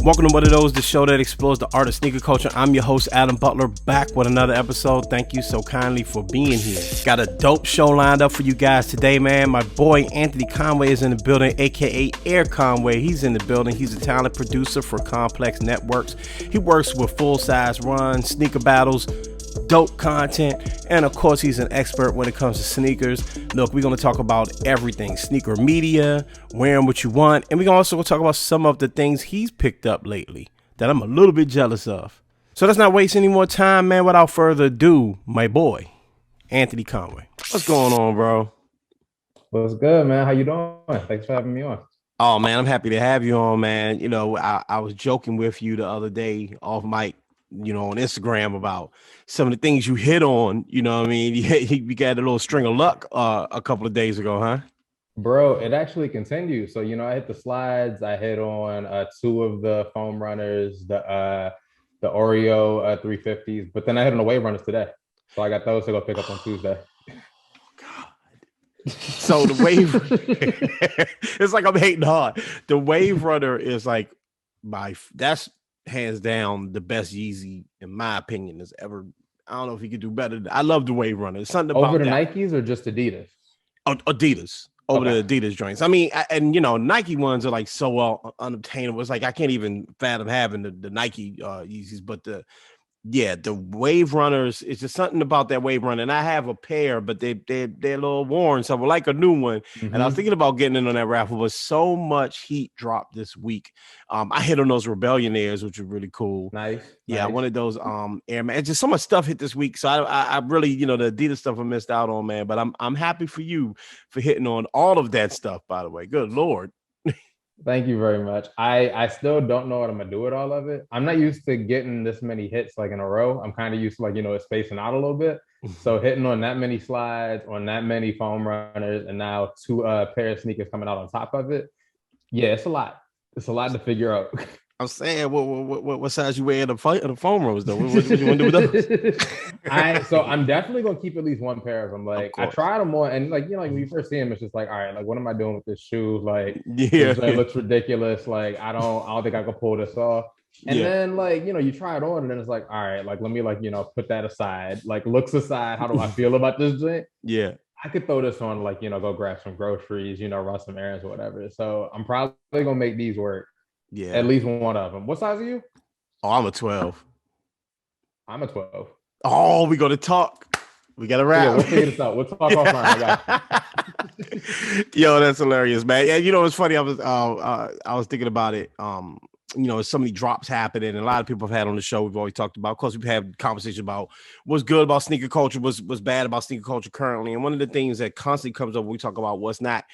Welcome to What Are Those, the show that explores the art of sneaker culture. I'm your host, Adam Butler, back with another episode. Thank you so kindly for being here. Got a dope show lined up for you guys today, man. My boy, Anthony Conway, is in the building, a.k.a. Air Conway. He's in the building. He's a talent producer for Complex Networks. He works with full-size runs, sneaker battles, dope content, and of course he's an expert when it comes to sneakers. Look, we're going to talk about everything: sneaker media, wearing what you want, and we're also going to talk about some of the things he's picked up lately that I'm a little bit jealous of. So let's not waste any more time, man. Without further ado, my boy Anthony Conway. What's going on, bro? What's good, man? How you doing? Thanks for having me on. Oh man, I'm happy to have you on, man. You know, I was joking with you the other day off mic, you know, on Instagram about some of the things you hit on. You know what I mean? You got a little string of luck a couple of days ago, huh? Bro, it actually continues. So, I hit the slides. I hit on two of the foam runners, the Oreo 350s, but then I hit on the wave runners today. So I got those to go pick up on Tuesday. So the wave, it's like I'm hating hard. The wave runner is like that's hands down the best Yeezy, in my opinion, has ever. I don't know if he could do better. I love the wave runner. It's something about over the that. Nikes or just Adidas? Adidas. Over the Adidas joints. I mean, and Nike ones are like so well unobtainable. It's like I can't even fathom having the Nike Yeezys, but the wave runners, it's just something about that wave runner. And I have a pair, but they're a little worn, so I would like a new one. Mm-hmm. And I was thinking about getting in on that raffle, but so much heat dropped this week. I hit on those Rebellionaires, which are really cool. Nice. I wanted those Airman. Just so much stuff hit this week, so I really, the Adidas stuff I missed out on, man. But I'm happy for you for hitting on all of that stuff. By the way, good Lord. Thank you very much. I still don't know what I'm gonna do with all of it. I'm not used to getting this many hits like in a row. I'm kind of used to it spacing out a little bit. So hitting on that many slides, on that many foam runners, and now two pair of sneakers coming out on top of it. Yeah, it's a lot. It's a lot to figure out. I'm saying, what size you wear in the foam runners though? What you want to do with those? So I'm definitely gonna keep at least one pair of them. Like I tried them on, and like when you first see them, it's just like, all right, like what am I doing with this shoe? Like, it looks ridiculous. Like I don't think I can pull this off. And then you try it on, and then it's like, all right, like let me put that aside. Like looks aside, how do I feel about this joint? Yeah. I could throw this on, go grab some groceries, run some errands or whatever. So I'm probably gonna make these work. Yeah. At least one of them. What size are you? Oh, I'm a 12. I'm a 12. Oh, we got to talk. We got to wrap. Yeah, we'll figure this out. We'll talk offline. I got you. Yo, that's hilarious, man. Yeah, it's funny. I was thinking about it. So many drops happening, and a lot of people have had on the show. We've always talked about. Of course, we've had conversations about what's good about sneaker culture, what's bad about sneaker culture currently. And one of the things that constantly comes up when we talk about what's not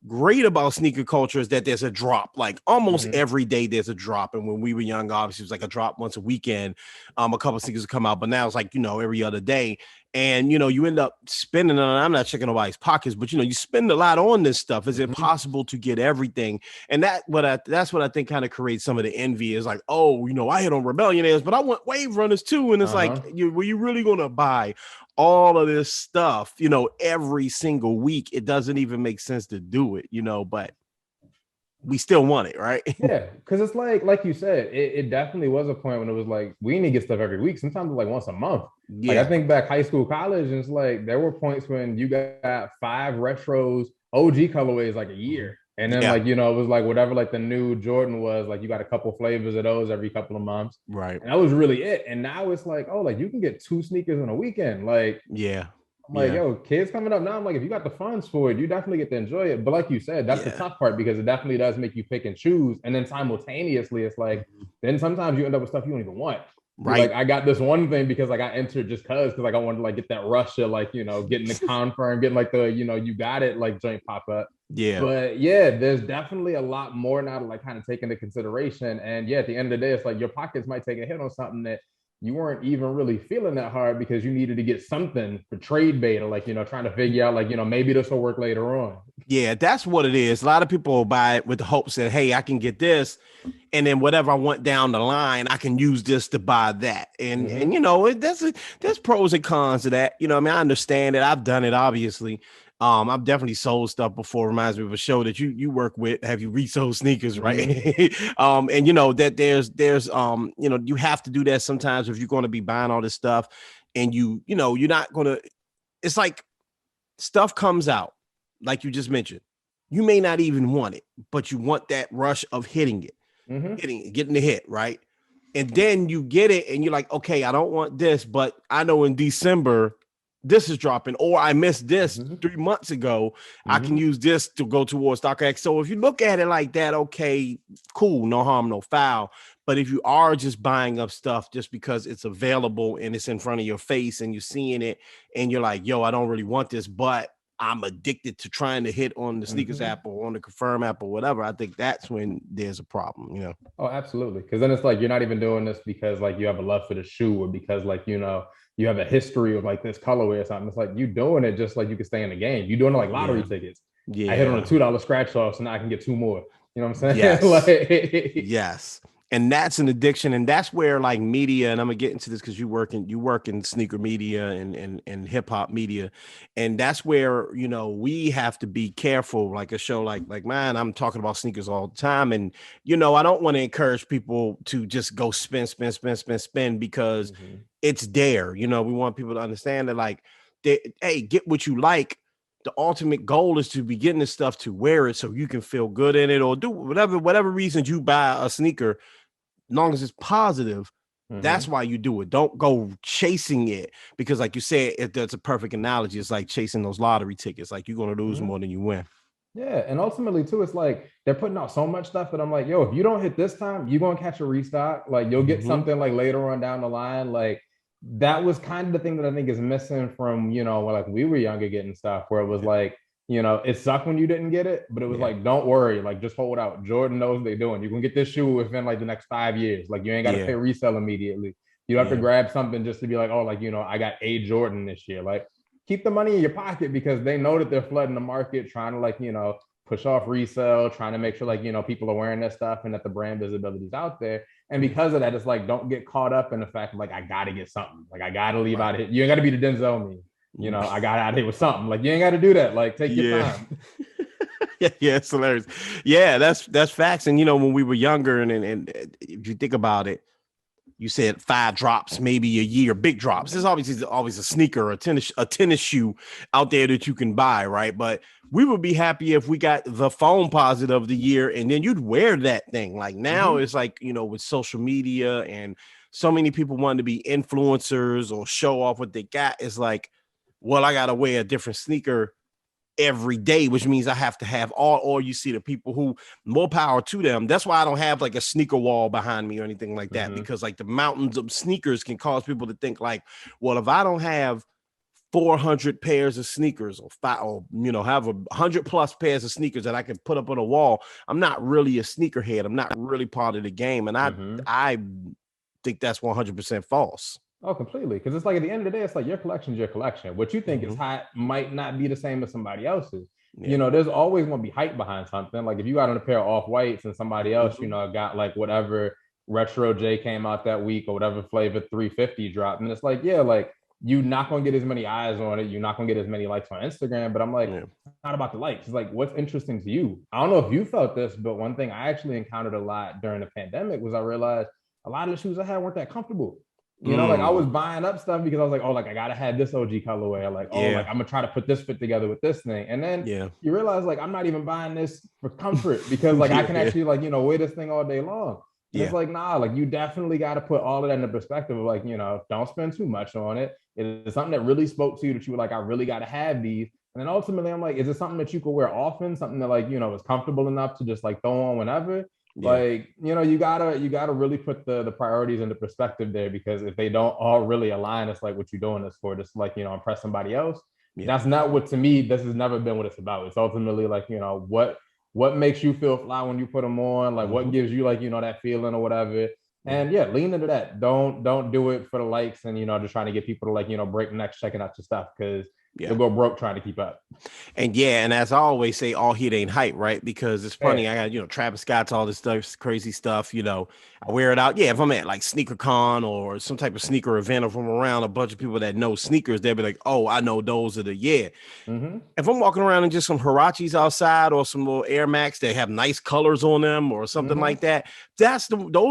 great about sneaker culture is that there's a drop. Like almost every day there's a drop. And when we were young, obviously it was like a drop once a weekend. A couple of sneakers would come out, but now it's like, every other day. And you end up spending on, I'm not checking nobody's pockets, but you spend a lot on this stuff. Is it possible to get everything? And that's what I think kind of creates some of the envy is like, oh, I hit on Rebellionaires, but I want wave runners too. And it's like, were you really gonna buy all of this stuff, every single week? It doesn't even make sense to do it, but we still want it, right? Yeah, because it's like you said, it definitely was a point when it was like we need to get stuff every week. Sometimes it's like once a month. Yeah. Like I think back high school, college, and it's like there were points when you got 5 retros, OG colorways like a year. And then it was like whatever like the new Jordan was, like you got a couple flavors of those every couple of months. Right. And that was really it. And now it's like, oh, like you can get 2 sneakers in a weekend. Like, yeah. I'm like, yo, kids coming up now. I'm like, if you got the funds for it, you definitely get to enjoy it. But like you said, that's the tough part because it definitely does make you pick and choose. And then simultaneously, it's like, then sometimes you end up with stuff you don't even want. Right. Like I got this one thing because I got entered just because I wanted to get that rush of getting the confirm, getting the, you got it joint pop up. Yeah. But there's definitely a lot more now to kind of take into consideration. And at the end of the day, it's like your pockets might take a hit on something that you weren't even really feeling that hard because you needed to get something for trade bait or trying to figure out maybe this will work later on. Yeah, that's what it is. A lot of people buy it with the hopes that, hey, I can get this and then whatever I want down the line, I can use this to buy that. And there's pros and cons to that. I understand it. I've done it, obviously. I've definitely sold stuff before. Reminds me of a show that you work with. Have you resold sneakers, right? And you know that there's you know, you have to do that sometimes if you're going to be buying all this stuff, and you know you're not going to. It's like stuff comes out, like you just mentioned. You may not even want it, but you want that rush of hitting it, getting the hit, right? And then you get it, and you're like, okay, I don't want this, but I know in December this is dropping, or I missed this 3 months ago. I can use this to go towards StockX. So if you look at it like that, okay, cool, no harm, no foul. But if you are just buying up stuff just because it's available and it's in front of your face and you're seeing it and you're like, yo, I don't really want this, but I'm addicted to trying to hit on the sneakers app or on the Confirm app or whatever, I think that's when there's a problem, you know? Oh, absolutely. Because then it's like you're not even doing this because like you have a love for the shoe or because like, you know, you have a history of like this colorway or something. It's like you doing it just like you can stay in the game. You doing it like lottery tickets. I hit on a $2 scratch off, so now I can get 2 more. You know what I'm saying? Yes. like, yes. And that's an addiction. And that's where like media, and I'm gonna get into this because you work in sneaker media and hip hop media. And that's where, you know, we have to be careful, like a show like mine. I'm talking about sneakers all the time. And, you know, I don't want to encourage people to just go spend because it's there. You know, we want people to understand that like hey, get what you like. The ultimate goal is to be getting this stuff to wear it so you can feel good in it or do whatever reasons you buy a sneaker. As long as it's positive, that's why you do it. Don't go chasing it because, like you said, that's a perfect analogy. It's like chasing those lottery tickets. Like you're going to lose more than you win. Yeah, and ultimately too, it's like they're putting out so much stuff that I'm like, yo, if you don't hit this time, you're gonna catch a restock. Like you'll get something like later on down the line. Like that was kind of the thing that I think is missing from, you know, when like we were younger getting stuff where it was like, you know, it sucked when you didn't get it, but it was like, don't worry, like just hold out. Jordan knows what they're doing. You can get this shoe within like the next 5 years. Like you ain't got to pay resale immediately. You don't have to grab something just to be like, oh, like, you know, I got a Jordan this year. Like keep the money in your pocket because they know that they're flooding the market, trying to like, you know, push off resale, trying to make sure like, you know, people are wearing their stuff and that the brand visibility is out there. And because of that, it's like, don't get caught up in the fact of like, I got to get something. Like I got to leave out of here. You ain't got to be the Denzel me. You know, I got out of here with something. Like you ain't got to do that. Like take your time. yeah, it's hilarious. Yeah, that's facts. And you know, when we were younger, and if you think about it, you said 5 drops, maybe a year, big drops. There's always a sneaker or a tennis shoe out there that you can buy, right? But we would be happy if we got the phone positive of the year, and then you'd wear that thing. Like now, it's like, you know, with social media and so many people wanting to be influencers or show off what they got. It's like, well, I gotta wear a different sneaker every day, which means I have to have all, or you see the people who, more power to them. That's why I don't have like a sneaker wall behind me or anything like that, because like the mountains of sneakers can cause people to think like, well, if I don't have 400 pairs of sneakers or 5, or, you know, have 100 plus pairs of sneakers that I can put up on a wall, I'm not really a sneakerhead. I'm not really part of the game. And I think that's 100% false. Oh, completely. Because it's like at the end of the day, it's like your collection's your collection. What you think is hot might not be the same as somebody else's. You know, there's always going to be hype behind something. Like if you got on a pair of off-whites and somebody else, you know, got like whatever retro J came out that week or whatever flavor 350 dropped. And it's like, yeah, like you're not going to get as many eyes on it. You're not going to get as many likes on Instagram. But I'm like, it's not about the likes. It's like, what's interesting to you? I don't know if you felt this, but one thing I actually encountered a lot during the pandemic was I realized a lot of the shoes I had weren't that comfortable. You know, like I was buying up stuff because I was like, oh, like I gotta have this OG colorway. Or like, oh, like I'm gonna try to put this fit together with this thing. And then you realize like I'm not even buying this for comfort because like I can actually like, you know, wear this thing all day long. And it's like, nah, like you definitely got to put all of that in the perspective of like, you know, don't spend too much on it. It is something that really spoke to you that you were like, I really got to have these. And then ultimately I'm like, is it something that you could wear often? Something that like, you know, is comfortable enough to just like throw on whenever? Like, you know, you gotta really put the priorities into perspective there, because if they don't all really align, it's like what you're doing this for, just like, you know, impress somebody else. That's not what, to me, this has never been what it's about. It's ultimately like, you know, what makes you feel fly when you put them on, like what gives you like, you know, that feeling or whatever. And lean into that. Don't do it for the likes and, you know, just trying to get people to like, you know, break necks checking out your stuff, because You'll go broke trying to keep up. And and as I always say, all heat ain't hype, right? Because it's funny. I got, Travis Scott's all this stuff, crazy stuff. I wear it out. Yeah, if I'm at like Sneaker Con or some type of sneaker event, or if I'm around a bunch of people that know sneakers, they'll be like, "Oh, I know those are the If I'm walking around in just some Hirachis outside or some little Air Max that have nice colors on them or something like that, those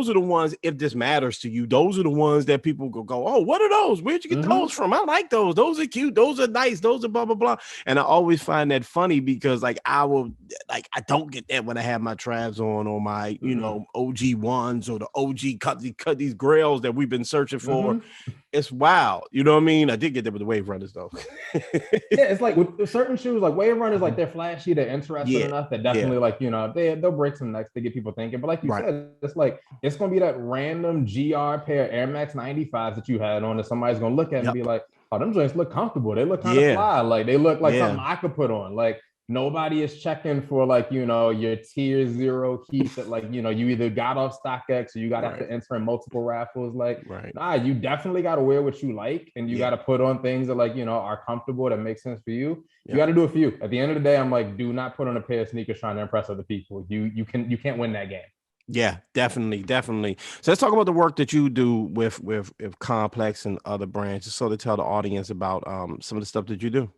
are the ones. If this matters to you, those are the ones that people go, "Oh, what are those? Where'd you get those from? I like those. Those are cute. Those are nice. Those are blah blah blah." And I always find that funny because I don't get that when I have my Travs on or my OG ones or the OG cut these grails that we've been searching for. It's wild. You know what I mean? I did get that with the Wave Runners though. It's like with certain shoes, like Wave Runners, like they're flashy, they're interesting enough that definitely they'll break some necks to get people thinking. But like you said, it's like it's gonna be that random GR pair of Air Max 95s that you had on that somebody's gonna look at and be like, "Oh, them joints look comfortable. They look kind of fly. Like they look like something I could put on." Like nobody is checking for your tier 0 keys that you either got off StockX or you got to enter in multiple raffles. Nah, you definitely got to wear what you like, and you got to put on things that are comfortable, that make sense for you. You got to do a few. At the end of the day, I'm like, do not put on a pair of sneakers trying to impress other people. You can't win that game. Yeah, definitely. So let's talk about the work that you do with Complex and other brands, just so to tell the audience about some of the stuff that you do.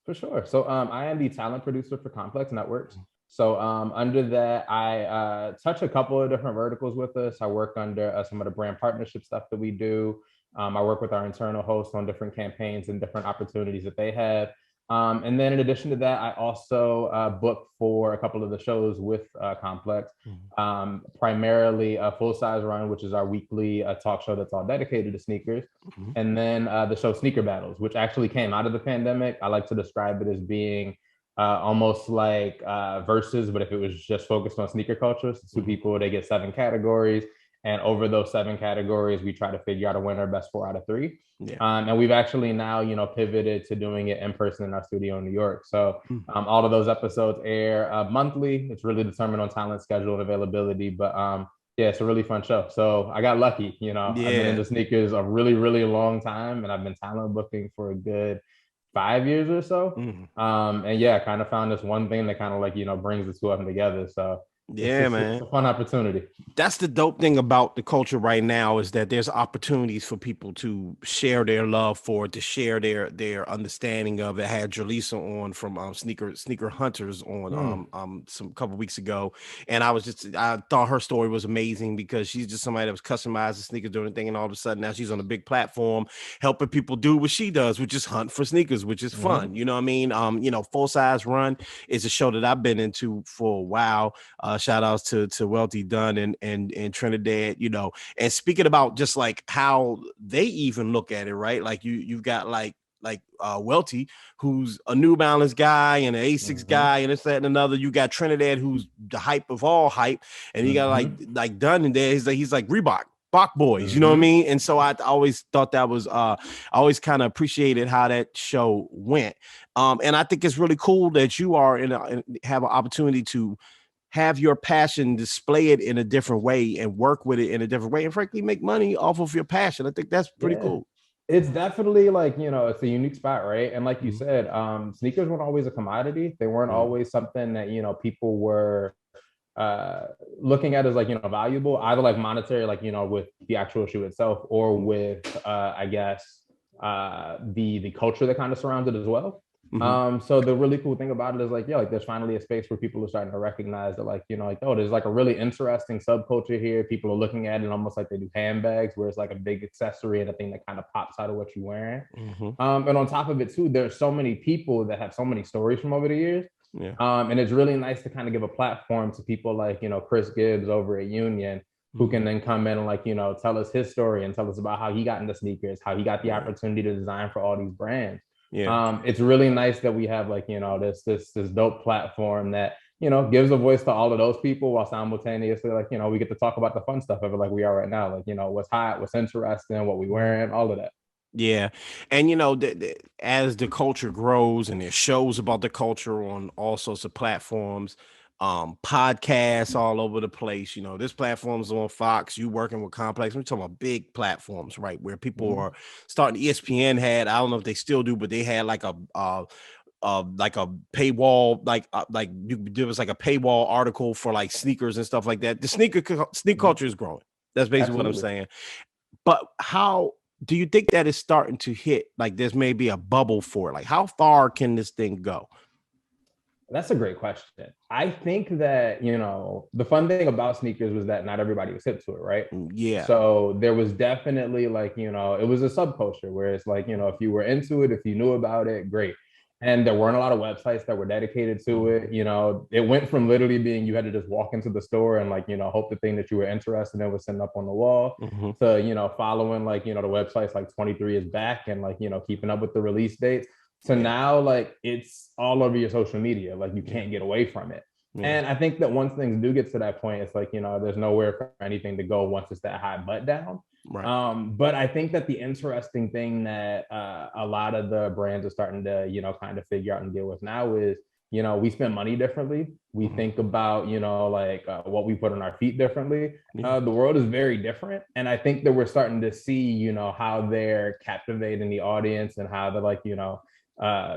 For sure. So I am the talent producer for Complex Networks. So under that, I touch a couple of different verticals with us. I work under some of the brand partnership stuff that we do. I work with our internal hosts on different campaigns and different opportunities that they have. And then in addition to that, I also book for a couple of the shows with Complex, primarily a Full Size Run, which is our weekly talk show that's all dedicated to sneakers. And then the show Sneaker Battles, which actually came out of the pandemic. I like to describe it as being almost like Versus, but if it was just focused on sneaker culture. So 2 people, they get 7 categories. And over those 7 categories, we try to figure out a winner, best 4 out of 3. And we've actually now, pivoted to doing it in person in our studio in New York. So all of those episodes air monthly. It's really determined on talent schedule and availability. But it's a really fun show. So I got lucky, I've been into sneakers a really, really long time. And I've been talent booking for a good 5 years or so. And kind of found this one thing that kind of brings the 2 of them together. So man, it's a fun opportunity. That's the dope thing about the culture right now, is that there's opportunities for people to share their love for it, to share their understanding of it. I had Jaleesa on from Sneaker Hunters on some couple weeks ago, and I thought her story was amazing because she's just somebody that was customizing sneakers, doing thing, and all of a sudden now she's on a big platform helping people do what she does, which is hunt for sneakers, which is fun. You know what I mean? Full Size Run is a show that I've been into for a while. Shout outs to Welty Dunn and Trinidad, and speaking about just like how they even look at it, right? Like you've got like Welty, who's a New Balance guy and an A6 guy and this, that, and another. You got Trinidad, who's the hype of all hype, and you got like Dunn in there. He's like Reebok. Bach boys, you know what I mean? And so I always thought that was I always kind of appreciated how that show went. And I think it's really cool that you are have an opportunity to have your passion, display it in a different way and work with it in a different way, and frankly make money off of your passion. I think that's pretty cool. It's definitely it's a unique spot, right? And like you said, sneakers weren't always a commodity. They weren't always something that people were looking at as valuable, either monetary, with the actual shoe itself, or with I guess the culture that kind of surrounds it as well. So the really cool thing about it is there's finally a space where people are starting to recognize that there's a really interesting subculture here. People are looking at it almost like they do handbags, where it's like a big accessory and a thing that kind of pops out of what you're wearing. And on top of it too, there's so many people that have so many stories from over the years. And it's really nice to kind of give a platform to people like Chris Gibbs over at Union, who can then come in and tell us his story and tell us about how he got into sneakers, how he got the opportunity to design for all these brands. It's really nice that we have this dope platform that gives a voice to all of those people, while simultaneously we get to talk about the fun stuff of it, like we are right now, what's hot, what's interesting, what we wearing, all of that. Yeah. And as the culture grows and there's shows about the culture on all sorts of platforms, podcasts all over the place. You know, this platform's on Fox, you working with Complex. We're talking about big platforms, right? Where people are starting. ESPN had, I don't know if they still do, but they had like a paywall, like there was like a paywall article for like sneakers and stuff like that. The sneaker culture is growing. That's basically what I'm saying. But how do you think that is starting to hit? Like there's maybe a bubble for it. Like how far can this thing go? That's a great question. I think that, the fun thing about sneakers was that not everybody was hip to it, right? Yeah. So there was definitely like, it was a subculture where it's like, if you were into it, if you knew about it, great. And there weren't a lot of websites that were dedicated to it. It went from literally being you had to just walk into the store and like, hope the thing that you were interested in was sitting up on the wall to, following like, the websites like 23 is back and like, keeping up with the release dates. So now like it's all over your social media, like you can't get away from it. And I think that once things do get to that point, it's like, there's nowhere for anything to go once it's that high butt down. Right. But I think that the interesting thing that a lot of the brands are starting to, kind of figure out and deal with now is, we spend money differently. We think about, what we put on our feet differently. The world is very different. And I think that we're starting to see, how they're captivating the audience and how they're like,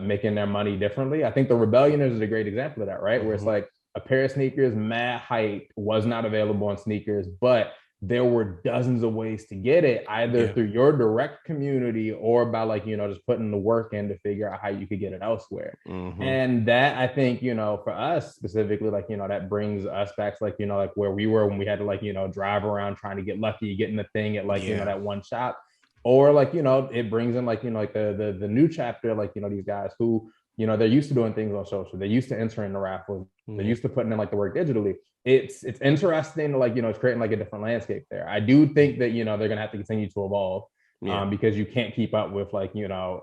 making their money differently. I think the Rebellioners is a great example of that, right? Where it's like a pair of sneakers, mad hype, was not available on sneakers, but there were dozens of ways to get it, either through your direct community or by like, just putting the work in to figure out how you could get it elsewhere. And that I think, for us specifically, like, that brings us back to like, like where we were when we had to like, drive around trying to get lucky, getting the thing at like, that one shop. Or like, it brings in like, like the new chapter, like, these guys who, they're used to doing things on social. They're used to entering the raffles. They're used to putting in like the work digitally. It's interesting to like, it's creating like a different landscape there. I do think that, they're going to have to continue to evolve because you can't keep up with like,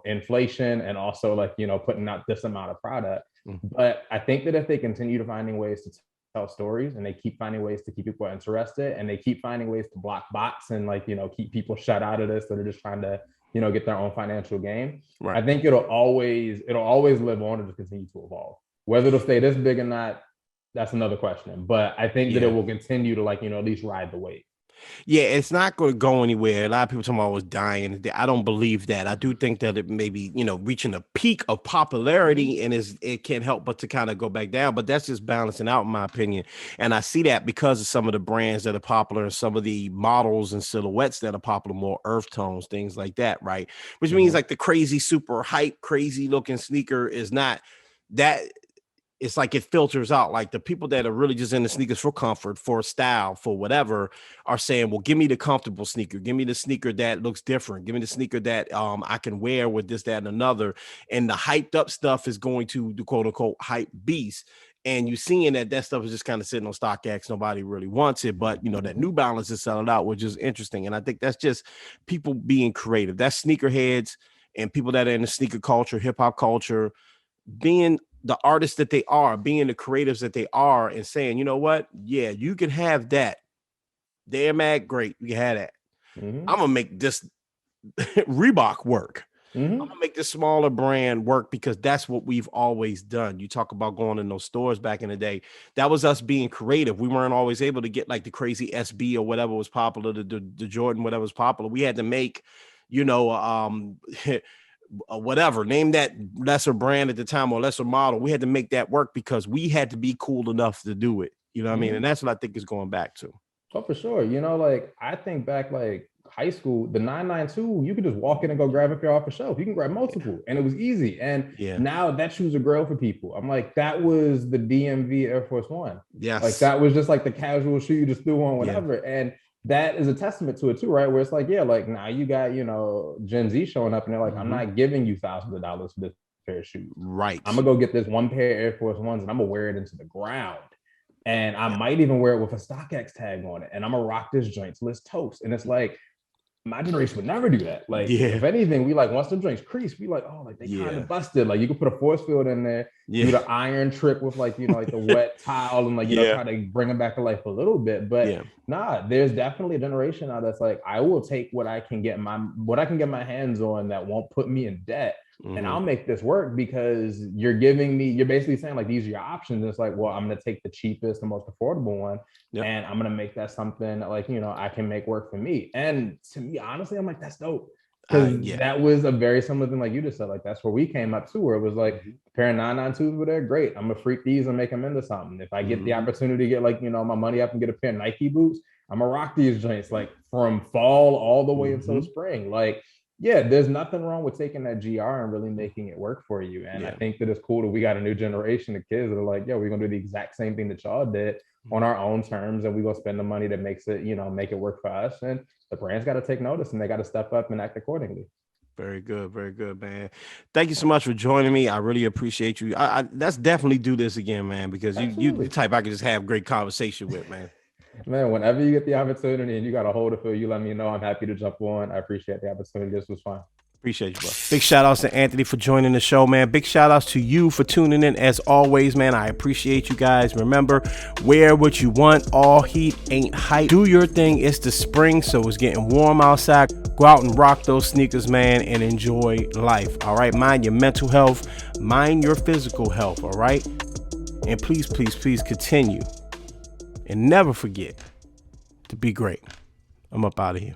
inflation and also like, putting out this amount of product. But I think that if they continue to finding ways to tell stories and they keep finding ways to keep people interested and they keep finding ways to block bots and like, keep people shut out of this that are just trying to, get their own financial gain. I think it'll always live on and just continue to evolve. Whether it'll stay this big or not, that's another question. But I think that it will continue to like, at least ride the wave. Yeah, it's not going to go anywhere. A lot of people talking about it was dying. I don't believe that. I do think that it may be, reaching a peak of popularity and it can't help but to kind of go back down. But that's just balancing out, in my opinion. And I see that because of some of the brands that are popular and some of the models and silhouettes that are popular, more earth tones, things like that, right? Which means like the crazy, super hype, crazy looking sneaker is not that. It's like it filters out. Like the people that are really just in the sneakers for comfort, for style, for whatever, are saying, well, give me the comfortable sneaker. Give me the sneaker that looks different. Give me the sneaker that I can wear with this, that, and another. And the hyped up stuff is going to the quote unquote hype beast. And you're seeing that stuff is just kind of sitting on StockX. Nobody really wants it. But, that New Balance is selling out, which is interesting. And I think that's just people being creative. That's sneakerheads and people that are in the sneaker culture, hip hop culture, being the artists that they are, being the creatives that they are, and saying, you know what? Yeah, you can have that. They're mad great. You can have that. I'm gonna make this Reebok work. I'm gonna make this smaller brand work because that's what we've always done. You talk about going in those stores back in the day. That was us being creative. We weren't always able to get like the crazy SB or whatever was popular, the Jordan, whatever was popular. We had to make, whatever, name that lesser brand at the time or lesser model. We had to make that work because we had to be cool enough to do it. You know what I mean? And that's what I think is going back to. Oh, for sure. Like I think back like high school, the 992, you could just walk in and go grab a pair off a shelf. You can grab multiple and it was easy. And now that shoes are grail for people. I'm like, that was the DMV Air Force One. Yes. Like that was just like the casual shoe you just threw on, whatever. And that is a testament to it too, right? Where it's like, like now you got, Gen Z showing up and they're like, I'm not giving you thousands of dollars for this pair of shoes. Right. I'm gonna go get this one pair of Air Force Ones and I'm gonna wear it into the ground. And I might even wear it with a StockX tag on it. And I'm gonna rock this joint till it's toast. And it's like, my generation would never do that. Like, if anything, we like, once the joints crease, we like, oh, like they kind of busted. Like you could put a force field in there, do the iron trick with like, like the wet towel and like, try to bring them back to life a little bit. But there's definitely a generation now that's like, I will take what I can get my hands on that won't put me in debt and I'll make this work because you're basically saying like, these are your options. It's like, well, I'm going to take the cheapest, the most affordable one. Yep. And I'm going to make that something that, like, you know, I can make work for me. And to me, honestly, I'm like, that's dope. Because that was a very similar thing, like you just said, like that's where we came up to, where it was like a pair of 992s were there, great. I'm gonna freak these and make them into something. If I get the opportunity to get, like, you know, my money up and get a pair of Nike boots, I'm gonna rock these joints like from fall all the way until spring. Like, yeah, there's nothing wrong with taking that GR and really making it work for you. And I think that it's cool that we got a new generation of kids that are like, yeah, we're gonna do the exact same thing that y'all did on our own terms, and we're gonna spend the money that makes it, you know, make it work for us. And the brands got to take notice and they got to step up and act accordingly. Very good, man. Thank you so much for joining me. I really appreciate you. Let's definitely do this again, man, because you the type I can just have great conversation with, man. Man, whenever you get the opportunity and you got a hold of it, you let me know. I'm happy to jump on. I appreciate the opportunity. This was fun. Appreciate you, bro. Big shout outs to Anthony for joining the show, man. Big shout outs to you for tuning in. As always, man, I appreciate you guys. Remember, wear what you want. All heat ain't hype. Do your thing. It's the spring, so it's getting warm outside. Go out and rock those sneakers, man, and enjoy life. All right. Mind your mental health. Mind your physical health. All right. And please, please, please continue. And never forget to be great. I'm up out of here.